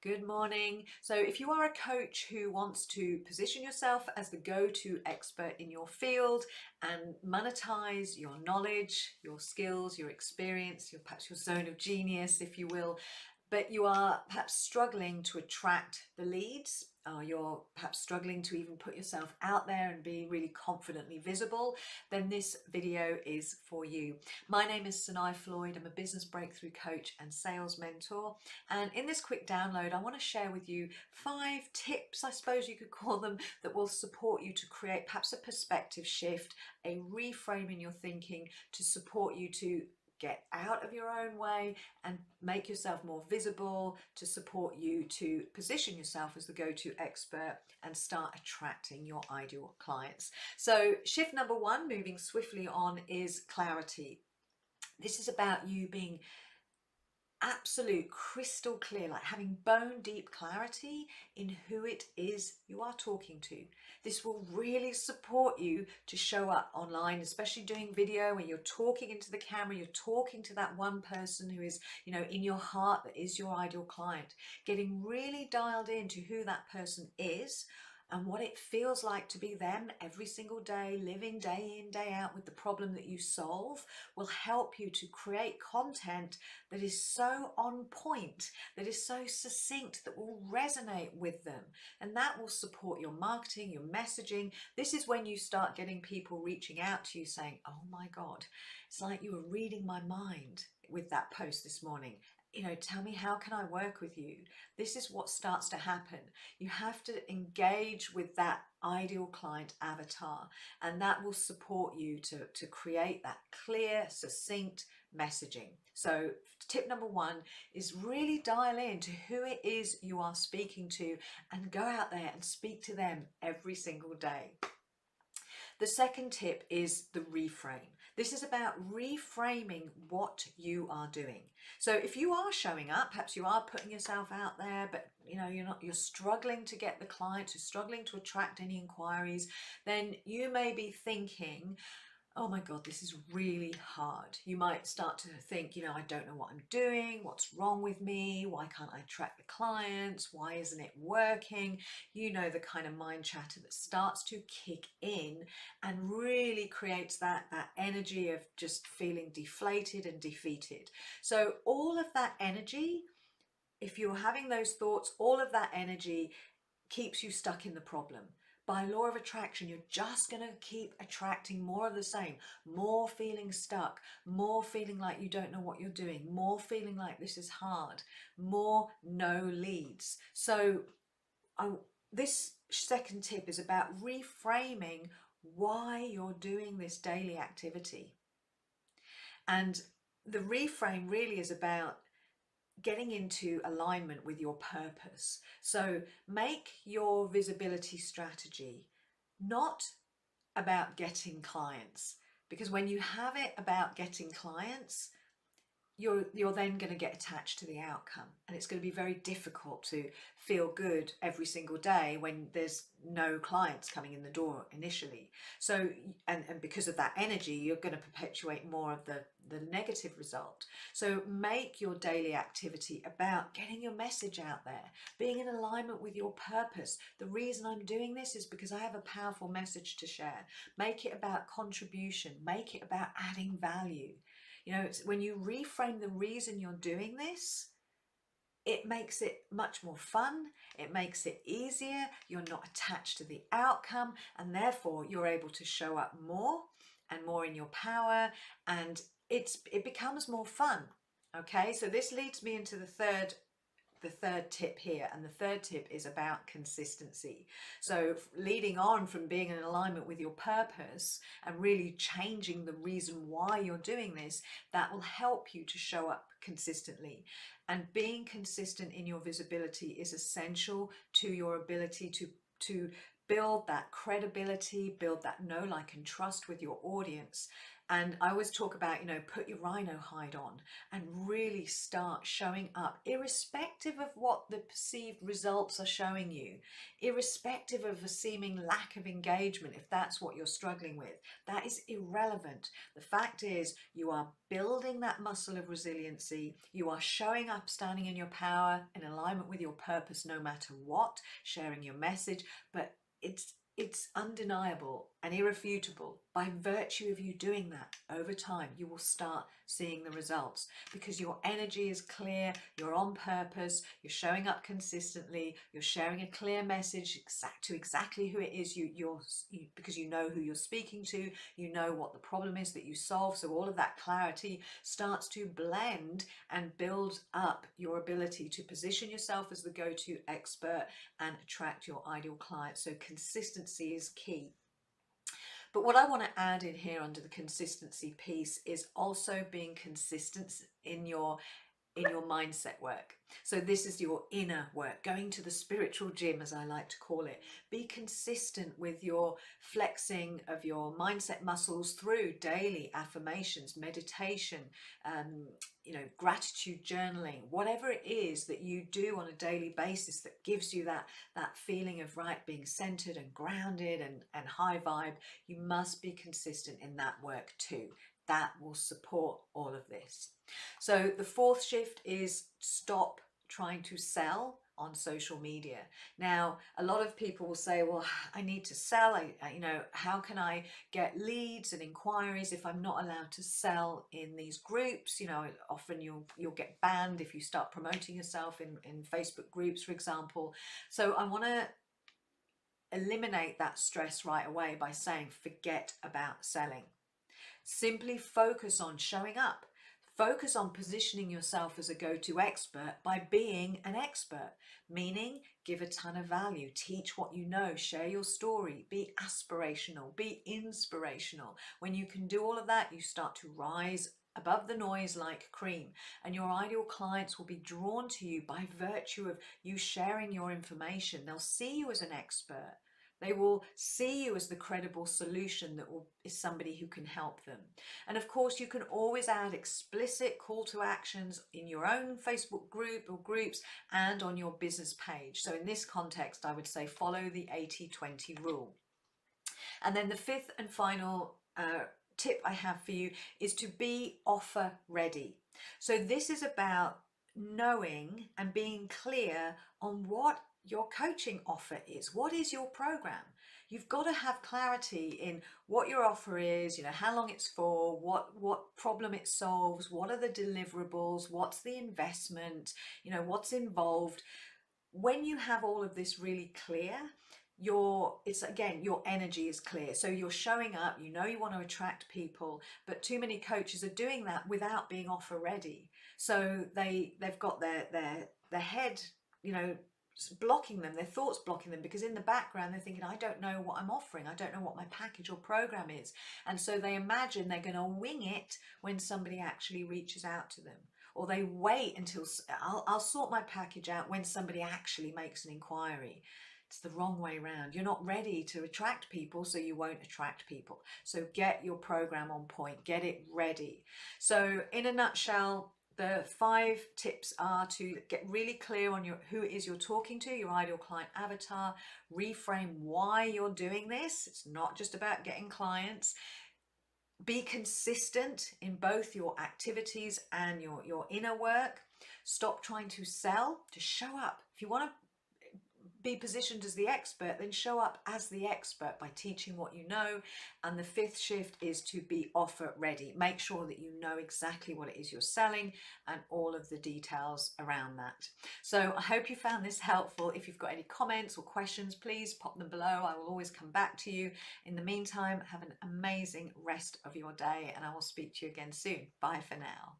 Good morning. So if you are a coach who wants to position yourself as the go-to expert in your field and monetize your knowledge, your skills, your experience, perhaps your zone of genius, if you will, but you are perhaps struggling to attract the leads, or you're perhaps struggling to even put yourself out there and be really confidently visible, then this video is for you. My name is Sanae Floyd. I'm a business breakthrough coach and sales mentor. And in this quick download, I want to share with you 5 tips, I suppose you could call them, that will support you to create perhaps a perspective shift, a reframe in your thinking to support you to get out of your own way and make yourself more visible, to support you to position yourself as the go-to expert and start attracting your ideal clients. So shift number 1, moving swiftly on, is clarity. This is about you being absolute crystal clear, like having bone deep clarity in who it is you are talking to. This will really support you to show up online, especially doing video where you're talking into the camera, you're talking to that one person who is, in your heart, that is your ideal client. Getting really dialed into who that person is and what it feels like to be them every single day, living day in, day out with the problem that you solve, will help you to create content that is so on point, that is so succinct, that will resonate with them. And that will support your marketing, your messaging. This is when you start getting people reaching out to you saying, oh my God, it's like you were reading my mind with that post this morning. Tell me, how can I work with you? This is what starts to happen. You have to engage with that ideal client avatar, and that will support you to create that clear, succinct messaging. So tip number 1 is really dial in to who it is you are speaking to and go out there and speak to them every single day. The second tip is the reframe. This is about reframing what you are doing. So if you are showing up, perhaps you are putting yourself out there, but you're struggling to get the clients, you're struggling to attract any inquiries, then you may be thinking, oh my God, this is really hard. You might start to think, I don't know what I'm doing. What's wrong with me? Why can't I attract the clients? Why isn't it working? The kind of mind chatter that starts to kick in and really creates that energy of just feeling deflated and defeated. So all of that energy, if you're having those thoughts, all of that energy keeps you stuck in the problem. By law of attraction, you're just going to keep attracting more of the same, more feeling stuck, more feeling like you don't know what you're doing, more feeling like this is hard, more no leads. So this second tip is about reframing why you're doing this daily activity. And the reframe really is about getting into alignment with your purpose. So make your visibility strategy not about getting clients, because when you have it about getting clients, you're then going to get attached to the outcome, and it's going to be very difficult to feel good every single day when there's no clients coming in the door initially. So and because of that energy, you're going to perpetuate more of the negative result. So make your daily activity about getting your message out there, being in alignment with your purpose. The reason I'm doing this is because I have a powerful message to share. Make it about contribution, make it about adding value. When you reframe the reason you're doing this, it makes it much more fun, it makes it easier, you're not attached to the outcome, and therefore you're able to show up more and more in your power, and it becomes more fun. Okay, so this leads me into the third tip here, and the third tip is about consistency. So leading on from being in alignment with your purpose and really changing the reason why you're doing this, that will help you to show up consistently. And being consistent in your visibility is essential to your ability to build that credibility, build that know, like, and trust with your audience. And I always talk about, put your rhino hide on and really start showing up, irrespective of what the perceived results are showing you, irrespective of a seeming lack of engagement, if that's what you're struggling with. That is irrelevant. The fact is, you are building that muscle of resiliency. You are showing up, standing in your power, in alignment with your purpose, no matter what, sharing your message. But it's undeniable and irrefutable. By virtue of you doing that over time, you will start seeing the results because your energy is clear, you're on purpose, you're showing up consistently, you're sharing a clear message to exactly who it is because you know who you're speaking to, you know what the problem is that you solve. So all of that clarity starts to blend and build up your ability to position yourself as the go-to expert and attract your ideal clients. So consistency is key. But what I want to add in here under the consistency piece is also being consistent in your mindset work. So this is your inner work, going to the spiritual gym, as I like to call it. Be consistent with your flexing of your mindset muscles through daily affirmations, meditation, gratitude journaling, whatever it is that you do on a daily basis that gives you that feeling of being centered and grounded and high vibe. You must be consistent in that work too. That will support all of this. So the fourth shift is stop trying to sell on social media. Now, a lot of people will say, well, I need to sell. How can I get leads and inquiries if I'm not allowed to sell in these groups? Often you'll get banned if you start promoting yourself in Facebook groups, for example. So I want to eliminate that stress right away by saying, forget about selling. Simply focus on showing up. Focus on positioning yourself as a go-to expert by being an expert, meaning give a ton of value, teach what you know, share your story, be aspirational, be inspirational. When you can do all of that, you start to rise above the noise like cream, and your ideal clients will be drawn to you by virtue of you sharing your information. They'll see you as an expert. They will see you as the credible solution that is somebody who can help them. And of course, you can always add explicit call to actions in your own Facebook group or groups and on your business page. So in this context, I would say follow the 80-20 rule. And then the fifth and final tip I have for you is to be offer ready. So this is about knowing and being clear on what your coaching offer is. What is your program? You've got to have clarity in what your offer is, how long it's for, what problem it solves, what are the deliverables, what's the investment, what's involved. When you have all of this really clear, your energy is clear. So you're showing up, you want to attract people, but too many coaches are doing that without being offer ready. So they've got their head, blocking them, their thoughts blocking them, because in the background they're thinking, I don't know what I'm offering, I don't know what my package or program is. And so they imagine they're going to wing it when somebody actually reaches out to them, or they wait until I'll sort my package out when somebody actually makes an inquiry. It's the wrong way around. You're not ready to attract people, so you won't attract people. So get your program on point, get it ready. So in a nutshell, the 5 tips are to get really clear on who it is you're talking to, your ideal client avatar, reframe why you're doing this. It's not just about getting clients. Be consistent in both your activities and your inner work. Stop trying to sell, just show up. If you want to be positioned as the expert, then show up as the expert by teaching what you know. And the 5th shift is to be offer ready. Make sure that you know exactly what it is you're selling and all of the details around that. So I hope you found this helpful. If you've got any comments or questions, please pop them below. I will always come back to you. In the meantime, have an amazing rest of your day, and I will speak to you again soon. Bye for now.